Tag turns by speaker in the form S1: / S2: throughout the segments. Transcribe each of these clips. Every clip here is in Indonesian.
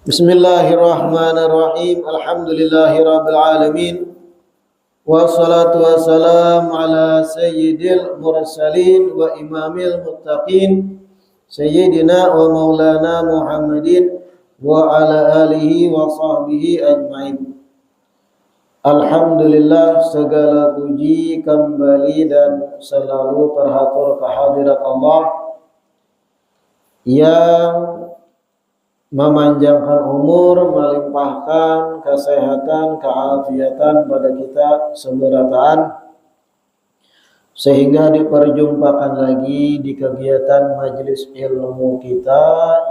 S1: Bismillahirrahmanirrahim. Alhamdulillahirabbil alamin. Wassalatu wassalamu ala sayyidil mursalin wa imamil muttaqin sayyidina wa maulana Muhammadin wa ala alihi wa sahbihi ajmain. Alhamdulillah, segala puji kembali dan selalu terhatur kehadirat Allah yang memanjangkan umur, melimpahkan kesehatan, keafiatan pada kita seberataan, sehingga diperjumpakan lagi di kegiatan majelis ilmu kita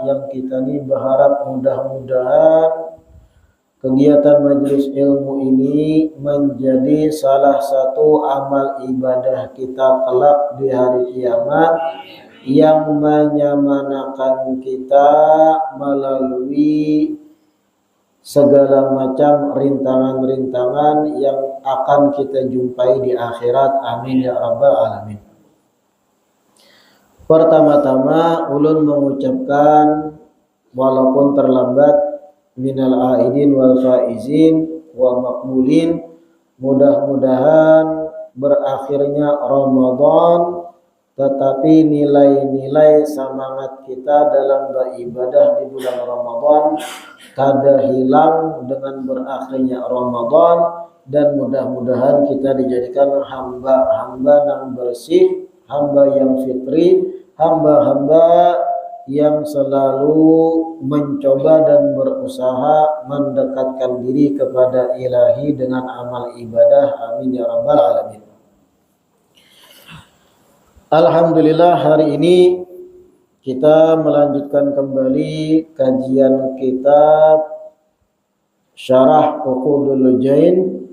S1: yang kita ini berharap mudah-mudahan kegiatan majelis ilmu ini menjadi salah satu amal ibadah kita kelak di hari kiamat yang menyemangatakan kita melalui segala macam rintangan-rintangan yang akan kita jumpai di akhirat. Amin ya rabbal alamin. Pertama-tama ulun mengucapkan walaupun terlambat minal aidin wal faizin wa maqbulin, mudah-mudahan berakhirnya Ramadan tetapi nilai-nilai semangat kita dalam beribadah di bulan Ramadan kada hilang dengan berakhirnya Ramadan, dan mudah-mudahan kita dijadikan hamba-hamba yang bersih, hamba yang fitri, hamba-hamba yang selalu mencoba dan berusaha mendekatkan diri kepada Ilahi dengan amal ibadah. Amin ya rabbal alamin. Alhamdulillah, hari ini kita melanjutkan kembali kajian kitab Syarah Uqudul Jain,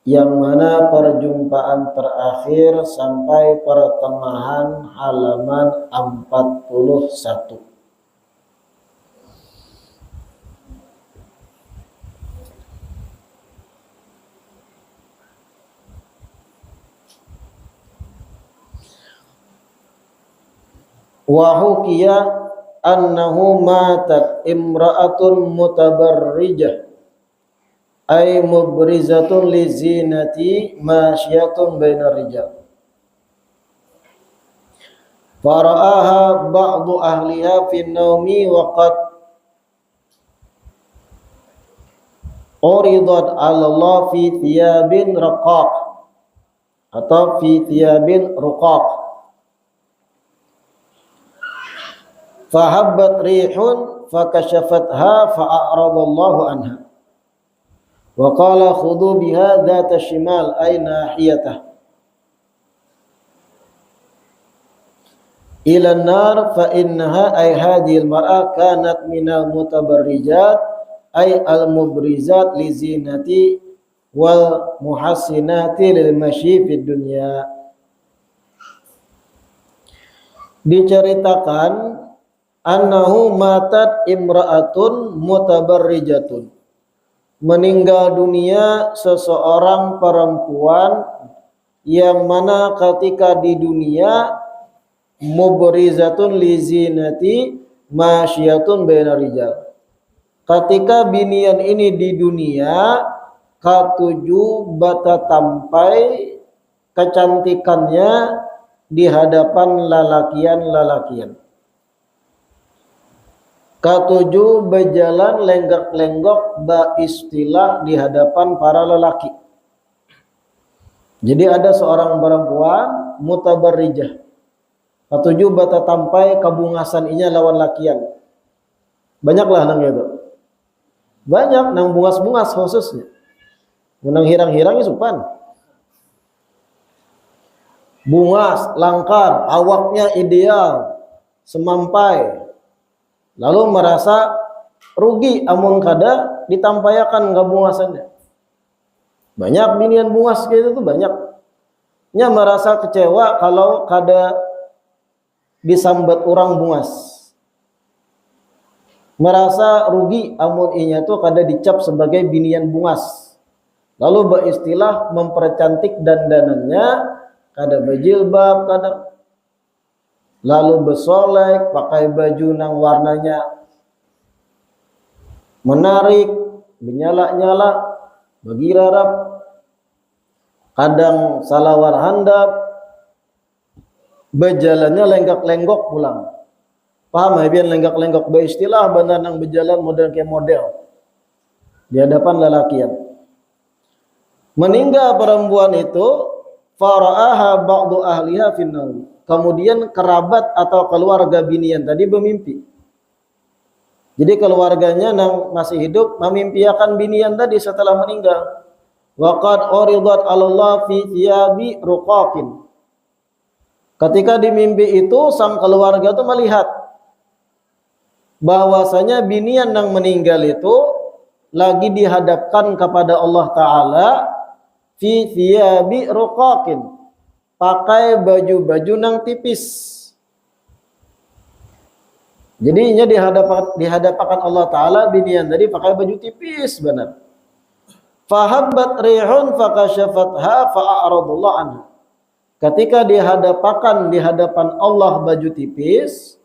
S1: yang mana perjumpaan terakhir sampai pertengahan halaman 41. Wa hukiya annahu matat imra'atun mutabarrijah ay mubrizatun li zinati masyatun bainar rijal fara'aha ba'du ahliha fi naumi wa qad uridat 'ala Allah fi thiyabin raqaq atau fi thiyabin ruqaq fahabbat rihun fakashafatha fa'aradallahu anha wa qala khudhu biha dhata shimal ay nahiyatah ila an-nar fa innaha ay hadhihi al-mar'a kanat minal mutabarrijat ay al-mubrizat li zinati wal muhassinati lil mashi fid dunya. Diceritakan annahu matat imra'atun mutabarrijatun, meninggal dunia seseorang perempuan yang mana ketika di dunia mubrizatun li zinati masyatun bainar rijal, ketika binian ini di dunia katuju bata tampai kecantikannya di hadapan lalakian-lalakian, katujuh berjalan lenggak-lenggok istilah di hadapan para lelaki. Jadi ada seorang perempuan mutabarrijah, katujuh bata tampai kabungasan inya lawan lakian. Banyaklah nang itu. Banyak nang bungas-bungas khususnya. Nang hirang-hirang isupan. Bungas, langkar, awaknya ideal, semampai. Lalu merasa rugi amun kada ditampayakan gabungasannya. Banyak binian bungas gitu tuh banyak. Nya merasa kecewa kalau kada disambat orang bungas. Merasa rugi amun inya tuh kada dicap sebagai binian bungas. Lalu beristilah mempercantik dandanannya, kada berjilbab, kada lalu bersolek, pakai baju nang warnanya menarik, menyala-nyala, bagirarap, kadang salawar handap, berjalannya lenggak-lenggok pulang. Paham ya biar lenggak-lenggok beristilah benar nang berjalan model kayak model di hadapan lelakian. Meninggal perempuan itu, fara'aha ba'du ahliha finnaum. Kemudian kerabat atau keluarga binian tadi bermimpi. Jadi keluarganya yang masih hidup memimpiakan binian tadi setelah meninggal. Wa qad uridat 'ala Allah fi thiyabi ruqaqin. Ketika di mimpi itu sang keluarga itu melihat bahwasanya binian yang meninggal itu lagi dihadapkan kepada Allah Ta'ala fi thiyabi ruqaqin, pakai baju-baju nang tipis. Jadi nya dihadapakan Allah Ta'ala binian tadi pakai baju tipis benar. Fahabbat rihun fakasyafatha fa'aradullah anha. Ketika dihadapan Allah baju tipis,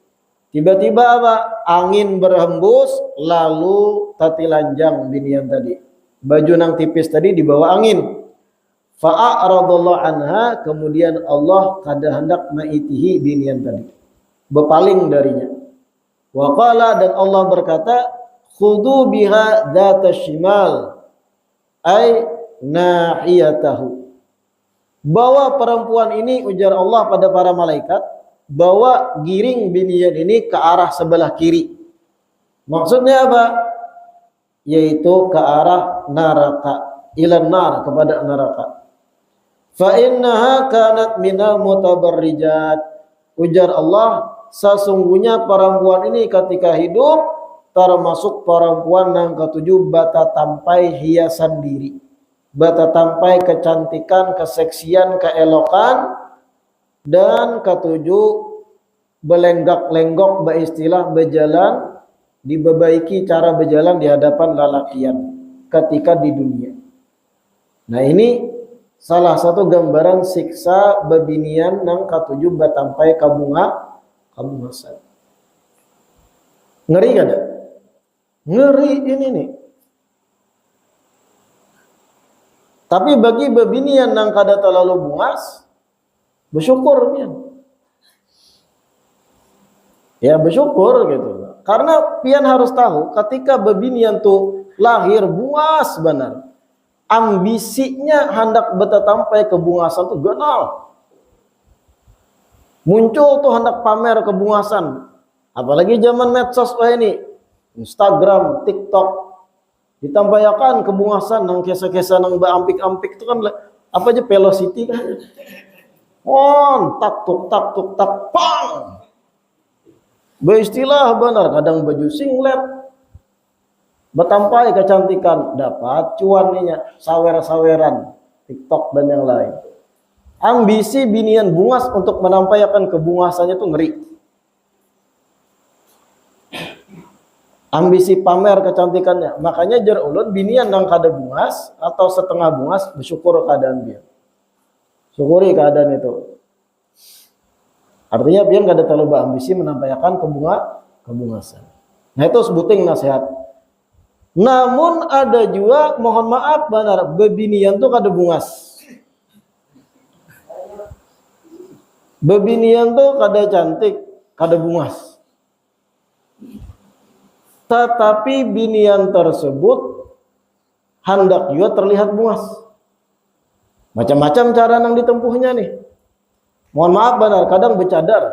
S1: tiba-tiba apa? Angin berhembus lalu tatilanjang binian tadi. Baju nang tipis tadi dibawa angin. Fa'aradullah anha, kemudian Allah kada hendak maitihi binian tadi. Berpaling darinya. Wa qala, dan Allah berkata, khudhu biha dzata shimal ay nahiyatahu. Bawa perempuan ini, ujar Allah pada para malaikat, bawa giring binian ini ke arah sebelah kiri. Maksudnya apa? Yaitu ke arah neraka, ilan nar, kepada neraka. Fa innaha kanat minal mutabarrijat. Ujar Allah, sesungguhnya perempuan ini ketika hidup termasuk perempuan yang ketujuh bata tampai hiasan diri, bata tampai kecantikan, keseksian, keelokan, dan ketujuh belenggak-lenggok, beristilah berjalan, diperbaiki cara berjalan di hadapan lelakian ketika di dunia. Nah ini salah satu gambaran siksa bebinian yang ketujuh batampai kabungasan. Ngeri kan? Ngeri ini nih. Tapi bagi bebinian yang kada terlalu bungas, bersyukur pian. Ya bersyukur gitu. Karena pian harus tahu ketika bebinian tuh lahir bungas benar. Ambisinya hendak betatampai kebungasan tuh ganal. Muncul tuh hendak pamer kebungasan. Apalagi zaman medsos ini, Instagram, TikTok, ditampaikan kebungasan nang kisah-kisah nang berampik-ampik itu kan apa aja velocity kan. Tak tuk tak pang. Beristilah benar, kadang baju singlet, betampai kecantikan, dapat cuannya, sawer-saweran, TikTok dan yang lain. Ambisi binian bungas untuk menampaikan kebungasannya itu ngeri. Ambisi pamer kecantikannya. Makanya jar ulun binian yang kada bungas atau setengah bungas bersyukur keadaan dia. Syukuri keadaan itu. Artinya pian kada terlalu ambisi menampaikan kebungasan. Nah itu sebuting nasihat. Namun ada juga mohon maaf benar bebinian tuh kada bungas. Bebinian tuh kada cantik, kada bungas. Tetapi binian tersebut hendak juga terlihat bungas. Macam-macam cara nang ditempuhnya nih. Mohon maaf benar, kadang bercadar.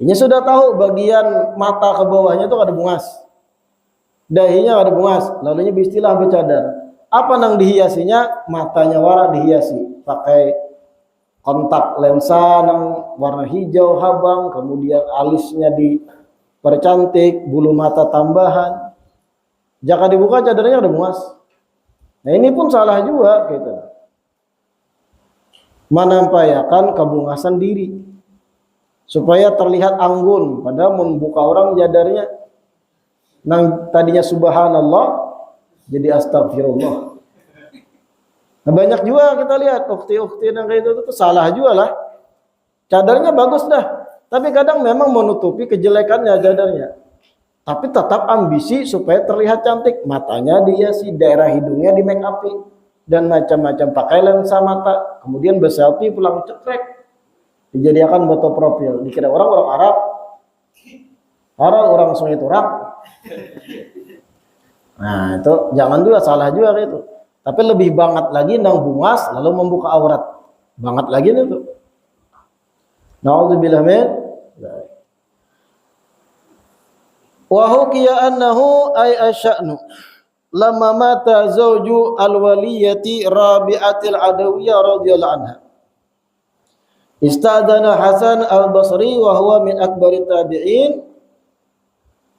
S1: Ini sudah tahu bagian mata ke bawahnya itu kada bungas. Dahinya kada bungas, lalunya beristilah bercadar. Apa nang dihiasinya? Matanya warna dihiasi pakai kontak lensa nang warna hijau habang, kemudian alisnya dipercantik, bulu mata tambahan. Jika dibuka cadarnya ada bungas. Nah ini pun salah juga gitu. Menampaikan kebungasan diri supaya terlihat anggun, padahal membuka orang jadarnya nang tadinya subhanallah jadi astagfirullah. Nah, banyak juga kita lihat ukti-ukti yang kayak itu salah juga lah. Cadarnya bagus dah, tapi kadang memang menutupi kejelekannya cadarnya. tapi tetap ambisi supaya terlihat cantik. Matanya dihiasi, daerah hidungnya di make up dan macam-macam, pakai lensa mata, kemudian berselfie pulang cekrek, dijadikan foto profil. Dikira orang Arab, orang Sungai Turak. Nah itu jangan juga, salah juga itu. Tapi lebih banget lagi nang bungas lalu membuka aurat, banget lagi itu. Na'udzubillah min. Wa hukiya annahu ay asya'nu lamma mata zawju al-waliyati Rabi'atil Adawiyah radhiyallahu anha. Istadana Hasan al-Basri wa huwa min akbarit tabi'in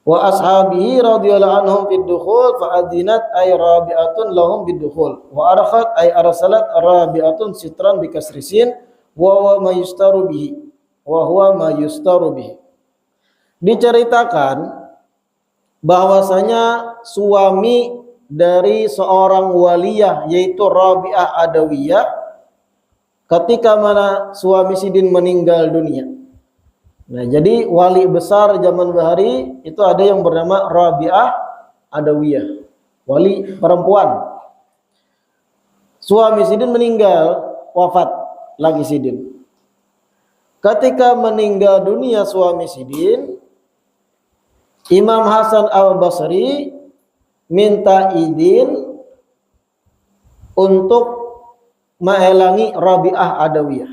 S1: wa ashabihi radhiyallahu anhum fid dukhul fa adinat ay Rabi'atun lahum bid dukhul wa arkhat ay arsalat Rabi'atun sitran bi kasrisin wa huwa ma yustaru bihi wa huwa ma yustaru bihi. Diceritakan bahwasanya suami dari seorang waliyah yaitu Rabi'ah Adawiyah ketika mana suami Sidin meninggal dunia. Nah, jadi wali besar zaman bahari itu ada yang bernama Rabi'ah Adawiyah, wali perempuan. Suami Sidin meninggal, wafat lagi Sidin. Ketika meninggal dunia suami Sidin, Imam Hasan al-Basri minta izin untuk menghalangi Rabi'ah Adawiyah.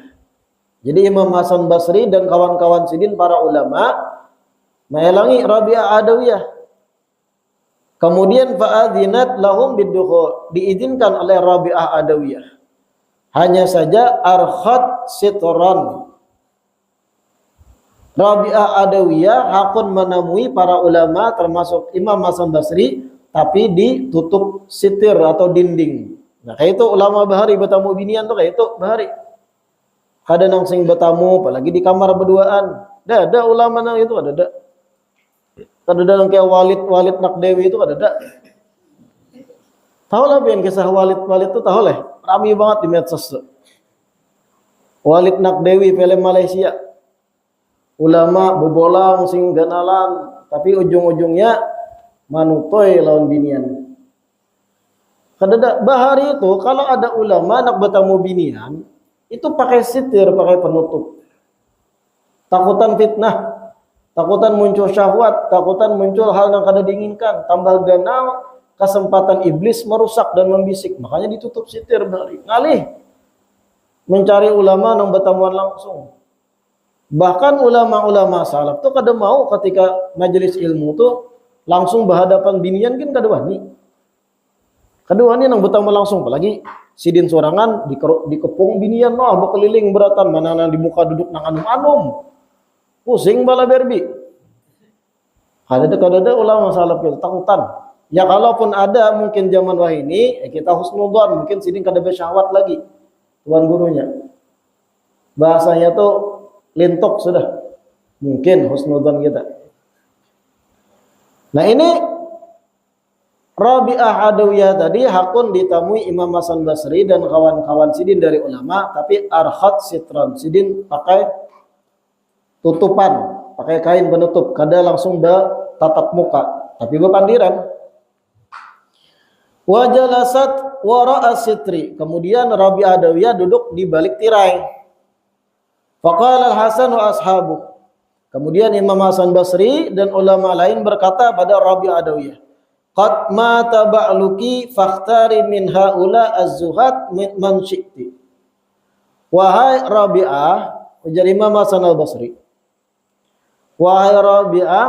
S1: Jadi Imam Hasan Basri dan kawan-kawan Sidin para ulama menghalangi Rabi'ah Adawiyah. Kemudian fa'adzinat lahum bidukhul, diizinkan oleh Rabi'ah Adawiyah. Hanya saja arkhat sitran. Rabi'ah Adawiyah hakun menemui para ulama termasuk Imam Hasan Basri, tapi ditutup sitir atau dinding. Nah kayak itu ulama bahari bertamu binian tuh kayak itu bahari. Kada nang sing bertamu apalagi di kamar berduaan. Ada ulama nang itu ada. Kada nang kayak Walid nak Dewi itu ada. Tahu lah biar kisah Walid tuh tahu lah. Ramai banget di medsos tuh. Walid nak Dewi film Malaysia. Ulama bebolang sing ganalan tapi ujung-ujungnya manutoy lawan binian. Kadada bahari itu kalau ada ulama nak bertamu binian itu pakai sitir, pakai penutup. Takutan fitnah, takutan muncul syahwat, takutan muncul hal yang kada diinginkan, tambah ganal kesempatan iblis merusak dan membisik. Makanya ditutup sitir bahari. Ngalih mencari ulama yang bertamuan langsung. Bahkan ulama-ulama salaf tuh kada mau ketika majelis ilmu tuh langsung berhadapan binian kan kada wani. Kada wani nang bertemu langsung, apalagi Sidin sorangan dikepung binian noh bekeliling beratan mana nang di muka duduk nang anum-anum. Pusing bala berbi. Kada ulama salaf itu takutan. Ya kalaupun ada mungkin zaman wah ini kita husnudzon, mungkin Sidin kada bersyahwat lagi tuan gurunya. Bahasanya tuh lintok sudah, mungkin husnudzon kita. Nah ini Rabi'ah Adawiyah tadi hakun ditemui Imam Hasan Basri dan kawan-kawan Sidin dari ulama, tapi arkhat sitran, Sidin pakai tutupan, pakai kain penutup, kada langsung tatap muka, tapi berpandiran. Wajalasat wara'a sitri, kemudian Rabi'ah Adawiyah duduk di balik tirai. Faqala al-Hasan wa ashabu. Kemudian Imam Hasan Basri dan ulama lain berkata pada Rabi'ah Adawiyah, qad mata ba'luki fakhtari min haula az-zuhad man syi'ti. Wahai Rabi'ah, ujar Imam Hasan al-Basri, wahai Rabi'ah,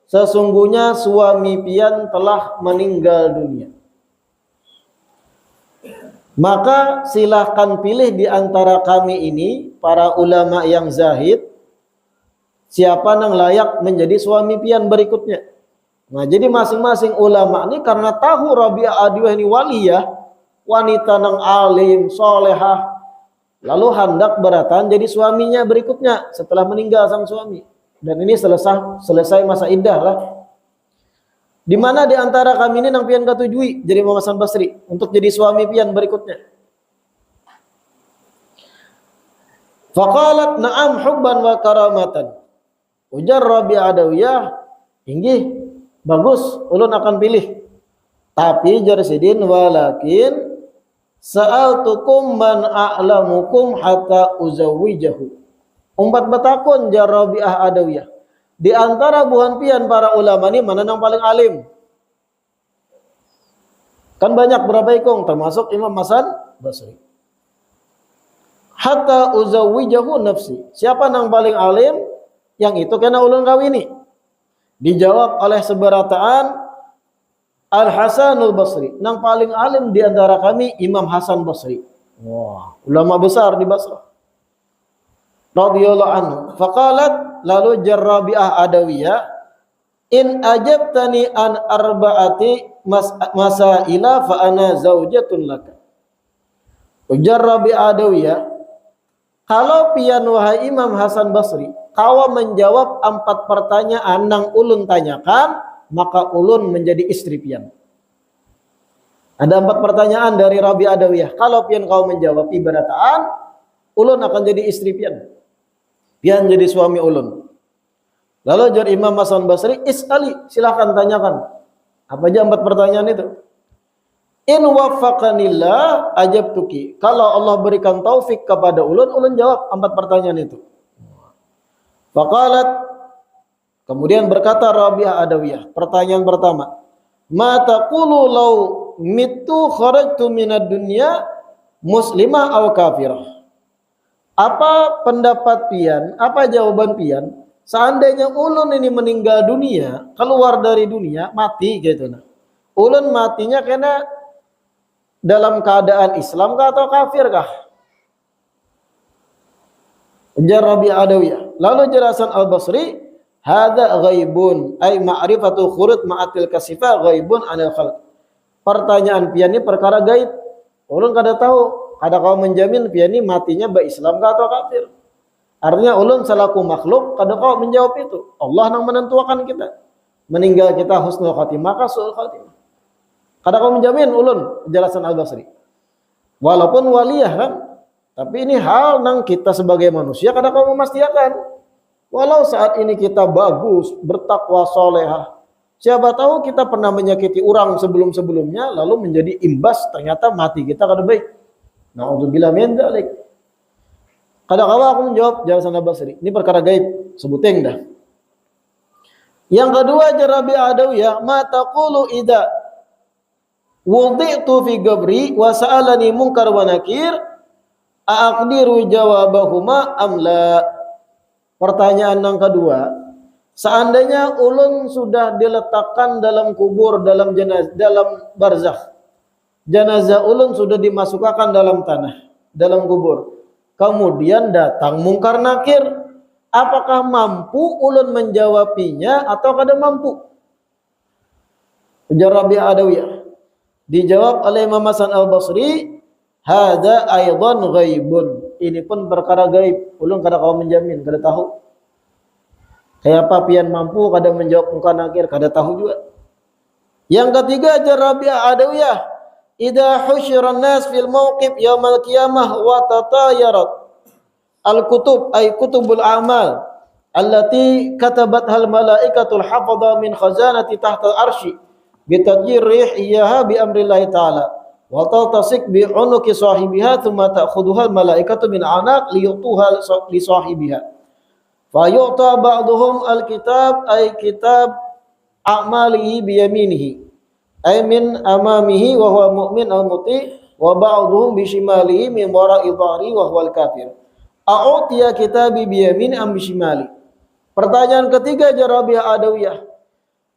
S1: sesungguhnya suami pian telah meninggal dunia. Maka silahkan pilih di antara kami ini, para ulama yang zahid, siapa yang layak menjadi suami pian berikutnya. Nah, jadi masing-masing ulama ini karena tahu Rabi'ah Adawiyah ini waliyah, wanita yang alim, solehah, lalu hendak beratan jadi suaminya berikutnya setelah meninggal sang suami. Dan ini selesai masa iddah lah. Di mana di antara kami ini nang pian katujui jadi Imam Hasan Basri untuk jadi suami pian berikutnya? Faqalat na'am hubban wa karamatan. Ujar Rabi'ah Adawiyah, Inggih, bagus, ulun akan pilih. Tapi jar sidin walakin sa'altukum man a'lamukum hatta uzawwijahu. Umpat betakun jar Rabi'ah Adawiyah. Di antara buhan pian para ulama ini mana yang paling alim? Kan banyak berapa ikung termasuk Imam Hasan Basri. Hatta uzawwijahu nafsi. Siapa yang paling alim? Yang itu kena ulun kawini. Dijawab oleh seberataan Al-Hasanul Basri. Yang paling alim di antara kami Imam Hasan Basri. Wah, ulama besar di Basrah. Radhiyallahu anhu. Faqalat, lalu Rabi'ah Adawiyah, in ajabtani an arba'ati masaila fa ana zaujatun laka. Ujar Rabi'ah Adawiyah, kalau pian wahai Imam Hasan Basri, kau menjawab 4 pertanyaan nang ulun tanyakan, maka ulun menjadi istri pian. Ada 4 pertanyaan dari Rabi'ah Adawiyah. Kalau pian kau menjawab ibarataan, ulun akan jadi istri pian. Pian jadi suami ulun. Lalu jar Imam Hasan Basri, is'ali, silahkan tanyakan. Apa aja 4 pertanyaan itu? In waffaqanillah ajabtuki. Kalau Allah berikan taufik kepada ulun, ulun jawab 4 pertanyaan itu. Faqalat, kemudian berkata Rabi'ah Adawiyah, pertanyaan pertama, ma taqulu law mitu kharajtu minad dunya muslimah aw kafirah. Apa pendapat pian, apa jawaban pian, seandainya ulun ini meninggal dunia, keluar dari dunia, mati gitu nah. Ulun matinya kena dalam keadaan Islam kah atau kafir kah? Ujar Rabi'ah Adawiyah. Lalu jelasan Al-Basri, hadza ghaibun ay ma'rifatu khurut ma'atil kasifah ghaibun anil khalq. Pertanyaan pian ini perkara gaib. Ulun kada tahu, kada kau menjamin pian ini matinya Islam kah atau kafir. Artinya ulun selaku makhluk kada kau menjawab itu. Allah yang menentukan kita. Meninggal kita husnul khatimah kah su'ul khatimah. Kada kau menjamin ulun, jelasan Al-Basri. Walaupun waliyah kan, tapi ini hal nang kita sebagai manusia kada kau memastikan. Walau saat ini kita bagus, bertakwa solehah, siapa tahu kita pernah menyakiti orang sebelum-sebelumnya, lalu menjadi imbas ternyata mati kita kada baik. Na'udzubillah min dzalik. Kadang-kadang aku menjawab jelasan Al-Basri, ini perkara gaib, sebuting dah. Yang kedua Rabi'ah Adawiyah, ma taqulu idza wudi'tu fi gabri wa sa'alani munkar wa nakir aqdiru jawabahuma am la. Pertanyaan yang kedua, seandainya ulun sudah diletakkan dalam kubur, dalam jenazah, dalam barzakh, jenazah ulun sudah dimasukkan dalam tanah, dalam kubur, kemudian datang mungkar nakir, apakah mampu ulun menjawabinya atau kada mampu? Ujar Rabi'ah Adawiyah, dijawab oleh Imam Hasan Al-Basri, hadza aidan ghaibun. Ini pun perkara gaib. Ulun kada kau menjamin, kada tahu. Kayak apa pian mampu kada menjawab mungkar nakir, kada tahu juga. Yang ketiga Rabi'ah Adawiyah, idza husyiran nas fil mauqif yaumal qiyamah wa tatayarat al-kutub ay kutubul a'mal allati katabat hal malaikatul hafadha min khazanati tahta al-arsy bitadjir rih iyaha bi amrillahi ta'ala wa tasik bi unuki sahibiha thumma ta'khudhuha al-malaikatu min anaq liyutuha li sahibiha fa yu'ta ba'dhum al-kitab ay kitab a'malihi bi yaminihi ay min amamihi wa huwa mu'min al-muti wa ba'dhum bi shimalihi min wara'i dhahri wa huwa al-kafir. A'utiya kitabi bi yamini am bi shimali. Pertanyaan ketiga Rabi'ah Adawiyah.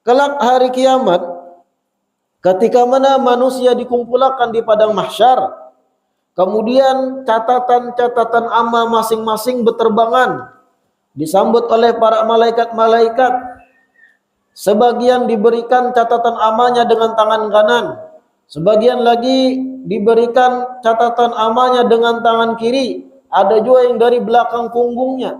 S1: Kelak hari kiamat, ketika mana manusia dikumpulkan di padang mahsyar, kemudian catatan-catatan amal masing-masing berterbangan, disambut oleh para malaikat-malaikat. Sebagian diberikan catatan amalnya dengan tangan kanan, sebagian lagi diberikan catatan amalnya dengan tangan kiri, ada juga yang dari belakang punggungnya.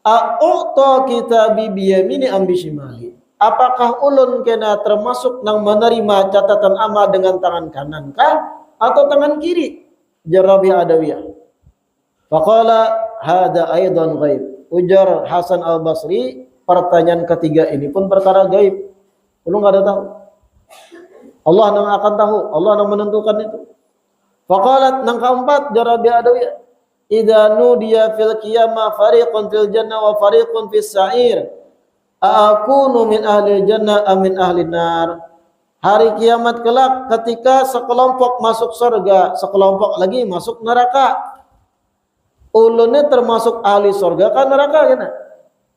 S1: A'u'ta kitabi biyamini am bishimali. Apakah ulun kena termasuk nang menerima catatan amal dengan tangan kanan kah atau tangan kiri? Rabi'ah Adawiyah. Faqala hadza aidan ghaib. Ujar Hasan Al-Basri, pertanyaan ketiga ini pun perkara gaib. Lu nggak ada tahu. Allah yang akan tahu, Allah yang menentukan itu. Faqalat nang keempat jarabi adawiyah. Idza nudiya fil qiyamah fariqun fil jannah wa fariqun fis sa'ir. Akunu min ahli jannah am min ahli nar. Hari kiamat kelak ketika sekelompok masuk surga, sekelompok lagi masuk neraka. Ulunnya termasuk ahli surga kan neraka kan?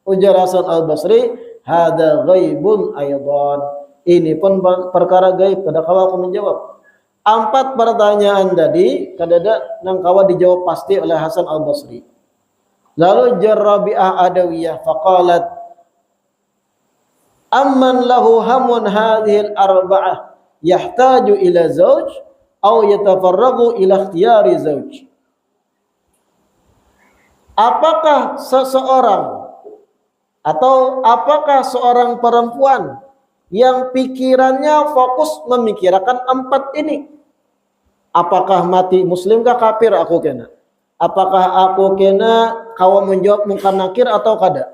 S1: Ujar Hasan Al-Basri, hada ghaibun aydan. Ini pun perkara gaib. Kada kawa aku menjawab. 4 pertanyaan tadi kadada nang kawa dijawab pasti oleh Hasan Al-Basri. Lalu Rabi'ah Adawiyah faqalat amman lahu hamun hadhil arba'ah yahtaju ila zawj aw yatafarragu ila ikhtiyari zawj. Apakah seseorang atau apakah seorang perempuan yang pikirannya fokus memikirkan 4 ini? Apakah mati muslim kah kafir aku kena? Apakah aku kena kawa menjawab mungkar nakir atau kada?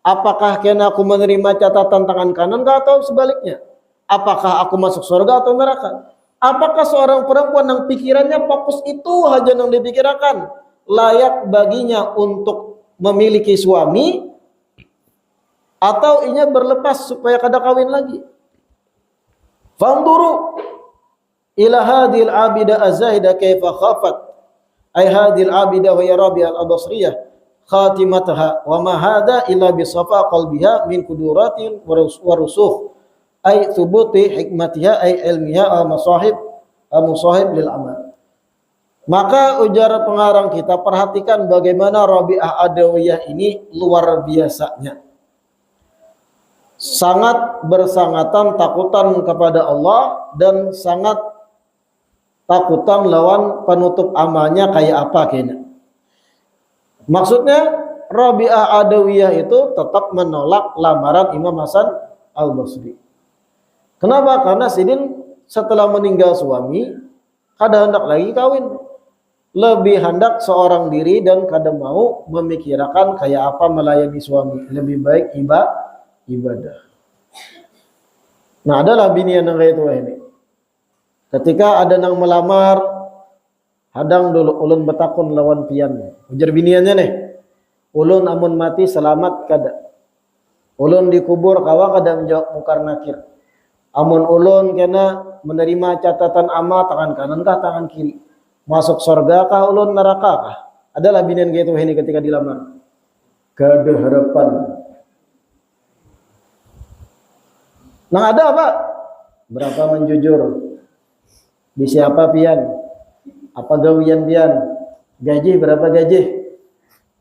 S1: Apakah kena aku menerima catatan tangan kanan kah atau sebaliknya? Apakah aku masuk surga atau neraka? Apakah seorang perempuan yang pikirannya fokus itu saja yang dipikirkan layak baginya untuk memiliki suami atau inya berlepas supaya kada kawin lagi? Fanduru ila hadhil abida az-zahida kaifa khafat ay hadhil abida wa Rabi'ah al-Basriyah khatimataha wa ma hadha illa bi safa qalbiha min quduratin wa rusukh ay thubuti hikmatiha ay ilmiha musahib lil amal. Maka ujar pengarang kita, perhatikan bagaimana Rabi'ah Adawiyah ini luar biasanya. Sangat bersangatan takutan kepada Allah dan sangat takutan lawan penutup amalnya kayak apa kena. Maksudnya Rabi'ah Adawiyah itu tetap menolak lamaran Imam Hasan Al-Basri. Kenapa? Karena Sidin setelah meninggal suami kada hendak lagi kawin. Lebih hendak seorang diri dan kada mau memikirkan kayak apa melayani suami. Lebih baik ibadah. Nah, adalah binian yang kayak itu ini. Ketika ada nang melamar, hadang dulu ulun betakun lawan pian. Ujar biniannya nih, ulun amun mati selamat kada. Ulun dikubur kawa kada menjawab mungkar nakir. Amun ulun kena menerima catatan amal tangan kanan kah tangan kiri. Masuk surga kah ulun neraka kah? Adalah binian kayak itu ini ketika dilamar. Kada harapan. Nah ada apa? Berapa menjujur? Di siapa pian? Apa gawian pian? Gaji berapa gaji?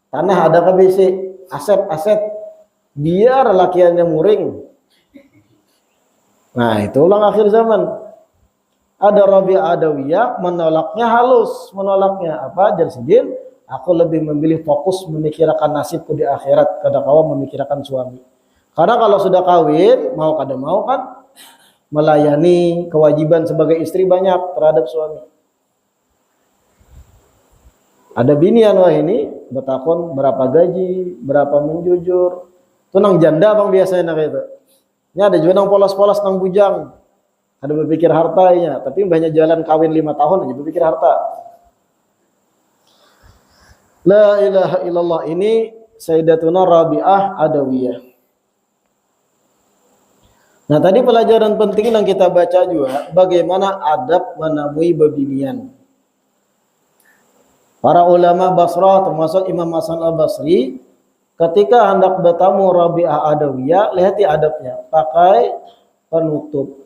S1: Tanah ada ke BC? Aset. Biar lakiannya muring. Nah itu ulang akhir zaman. Ada Rabi'ah Adawiyah menolaknya halus. Menolaknya apa? Jadi aku lebih memilih fokus memikirkan nasibku di akhirat. Kada kawa memikirkan suami. Karena kalau sudah kawin, mau kada mau kan melayani kewajiban sebagai istri banyak terhadap suami. Ada binian wah ini betakon berapa gaji, berapa menjujur. Itu nang janda bang biasanya nak itu. Ini ada juga nang polos-polos nang bujang. Ada berpikir hartanya, tapi banyak jalan kawin 5 tahun aja berpikir harta. La ilaha illallah, ini Sayyidatuna Rabi'ah Adawiyah. Nah tadi pelajaran penting yang kita baca juga bagaimana adab menemui bebinian. Para ulama Basrah termasuk Imam Hasan Al-Basri ketika hendak bertamu Rabi'ah Adawiyah, lihat adabnya, pakai penutup.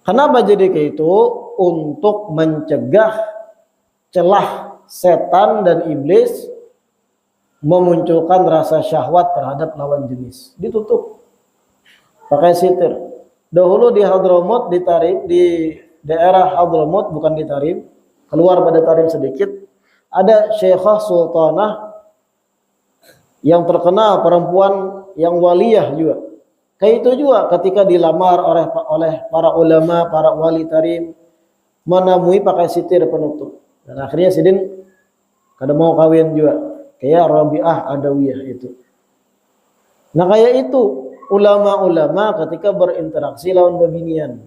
S1: Kenapa jadi kayak itu? Untuk mencegah celah setan dan iblis memunculkan rasa syahwat terhadap lawan jenis. Ditutup. Pakai sitir. Dahulu di Hadramut, di Tarim, di daerah Hadramut, bukan di Tarim, keluar pada Tarim sedikit, ada Syekhah Sultanah yang terkenal, perempuan yang waliyah juga. Kayak itu juga ketika dilamar oleh para ulama, para wali Tarim, menemui pakai sitir penutup. Dan akhirnya Sidin kada mau kawin juga. Kayak Rabi'ah Adawiyah itu. Nah kayak itu ulama-ulama ketika berinteraksi lawan bebinian.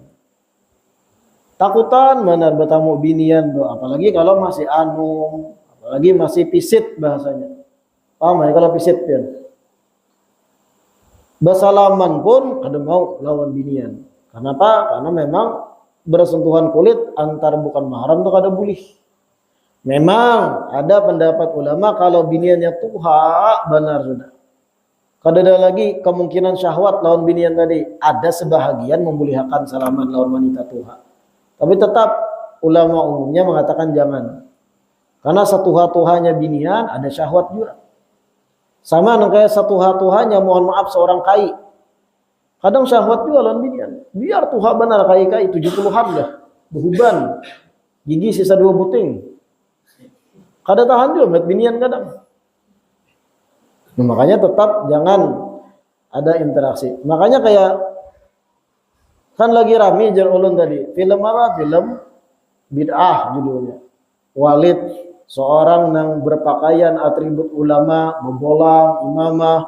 S1: Takutan mana bertamu binian tuh, apalagi kalau masih anum, apalagi masih pisit bahasanya. Paham ya kalau pisit ya? Bersalaman pun kada mau lawan binian. Kenapa? Karena memang bersentuhan kulit antar bukan mahram tuh kada boleh. Memang ada pendapat ulama kalau biniannya tuha benar sudah. Kada ada lagi kemungkinan syahwat lawan binian tadi. Ada sebahagian membolehkan salaman lawan wanita tuha. Tapi tetap ulama umumnya mengatakan jangan. Karena setuha-tuhanya binian ada syahwat juga. Sama kayak setuha-tuhanya mohon maaf seorang kai. Kadang syahwat juga lawan binian. Biar tuha benar kai-kai 70-an dah. Behuban. Gigi sisa 2 buting. Kada tahan juga met binian kadang. Nah, makanya tetap jangan ada interaksi. Makanya kayak kan lagi rame jar ulun tadi. Film apa? Film bid'ah judulnya. Walid seorang yang berpakaian atribut ulama, bebolang, imamah,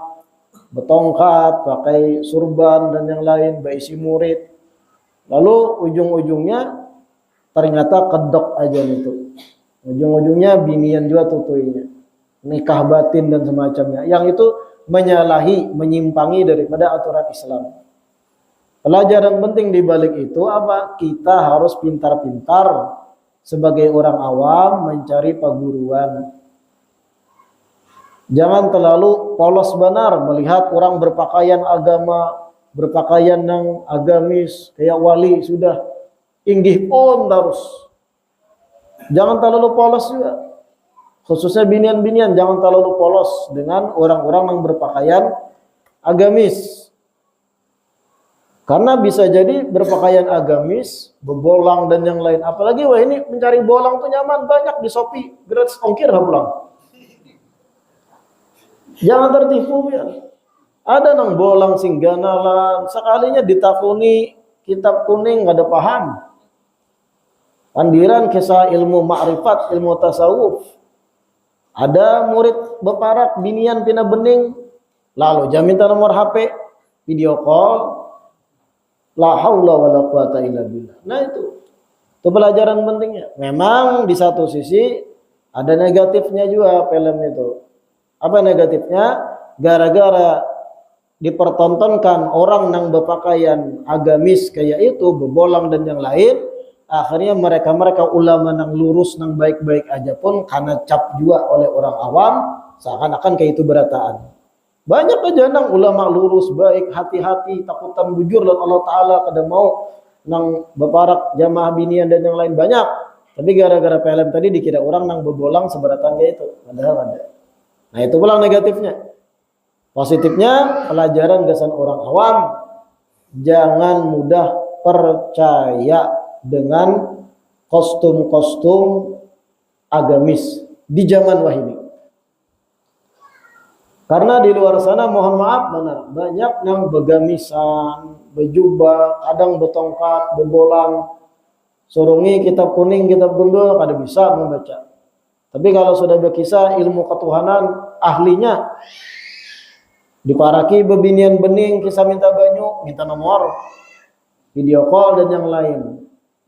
S1: betongkat, pakai surban dan yang lain, baisi murid. Lalu ujung-ujungnya ternyata kedok aja itu. Ujung-ujungnya binian juga tutuinya. Nikah batin dan semacamnya. Yang itu menyalahi, menyimpangi daripada aturan Islam. Pelajaran penting di balik itu apa? Kita harus pintar-pintar sebagai orang awam mencari perguruan. Jangan terlalu polos benar melihat orang berpakaian agama, berpakaian yang agamis, kayak wali sudah inggih pun terus. Jangan terlalu polos juga. Khususnya binian-binian jangan terlalu polos dengan orang-orang yang berpakaian agamis. Karena bisa jadi berpakaian agamis, bebolang dan yang lain. Apalagi wah ini mencari bolang tuh nyaman, banyak di Shopee, gratis ongkir pulang. Jangan tertipu ya. Ada nang bolang singganalan, sekalinya ditakuni kitab kuning nggak ada paham. Pandiran kisah ilmu ma'rifat, ilmu tasawuf. Ada murid beparak binian pina bening, lalu jaminta nomor HP, video call. La haula wala quwata illa billah. Nah itu pelajaran pentingnya. Memang di satu sisi ada negatifnya juga film itu. Apa negatifnya? Gara-gara dipertontonkan orang yang berpakaian agamis kayak itu, bebolang dan yang lain, akhirnya mereka ulama yang lurus, yang baik-baik aja pun karena cap juga oleh orang awam, seakan-akan kayak itu berataan. Banyak aja nang ulama lurus baik hati-hati takutan bujur dan Allah Ta'ala kada mau nang beparak jamaah binian dan yang lain banyak. Tapi gara-gara film tadi dikira orang nang bebolang seberatan kayak itu. Padahal ada. Nah itu pulang negatifnya. Positifnya pelajaran gasan orang awam. Jangan mudah percaya dengan kostum-kostum agamis di zaman wahini. Karena di luar sana mohon maaf benar banyak yang begamisan, bejubah, kadang betongkat, bebolang, surungi kitab kuning, kitab gundul kada bisa membaca. Tapi kalau sudah berkisah ilmu ketuhanan ahlinya diparaki bebinian bening, kisah minta banyu, minta nomor, video call dan yang lain.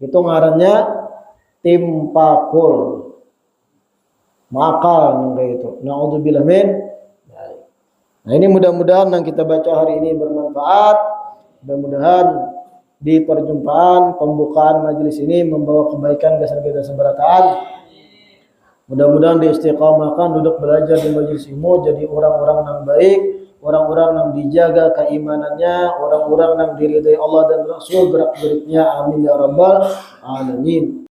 S1: Itu ngarannya timpakul. Makal kayak itu. Naudzubillah min. Nah ini mudah-mudahan yang kita baca hari ini bermanfaat. Mudah-mudahan di perjumpaan pembukaan majelis ini membawa kebaikan kesan kita seberataan. Mudah-mudahan diistiqamahkan duduk belajar di majelis ilmu jadi orang-orang yang baik, orang-orang yang dijaga keimanannya, orang-orang yang diridai Allah dan Rasul gerak-geriknya. Amin ya rabbal alamin.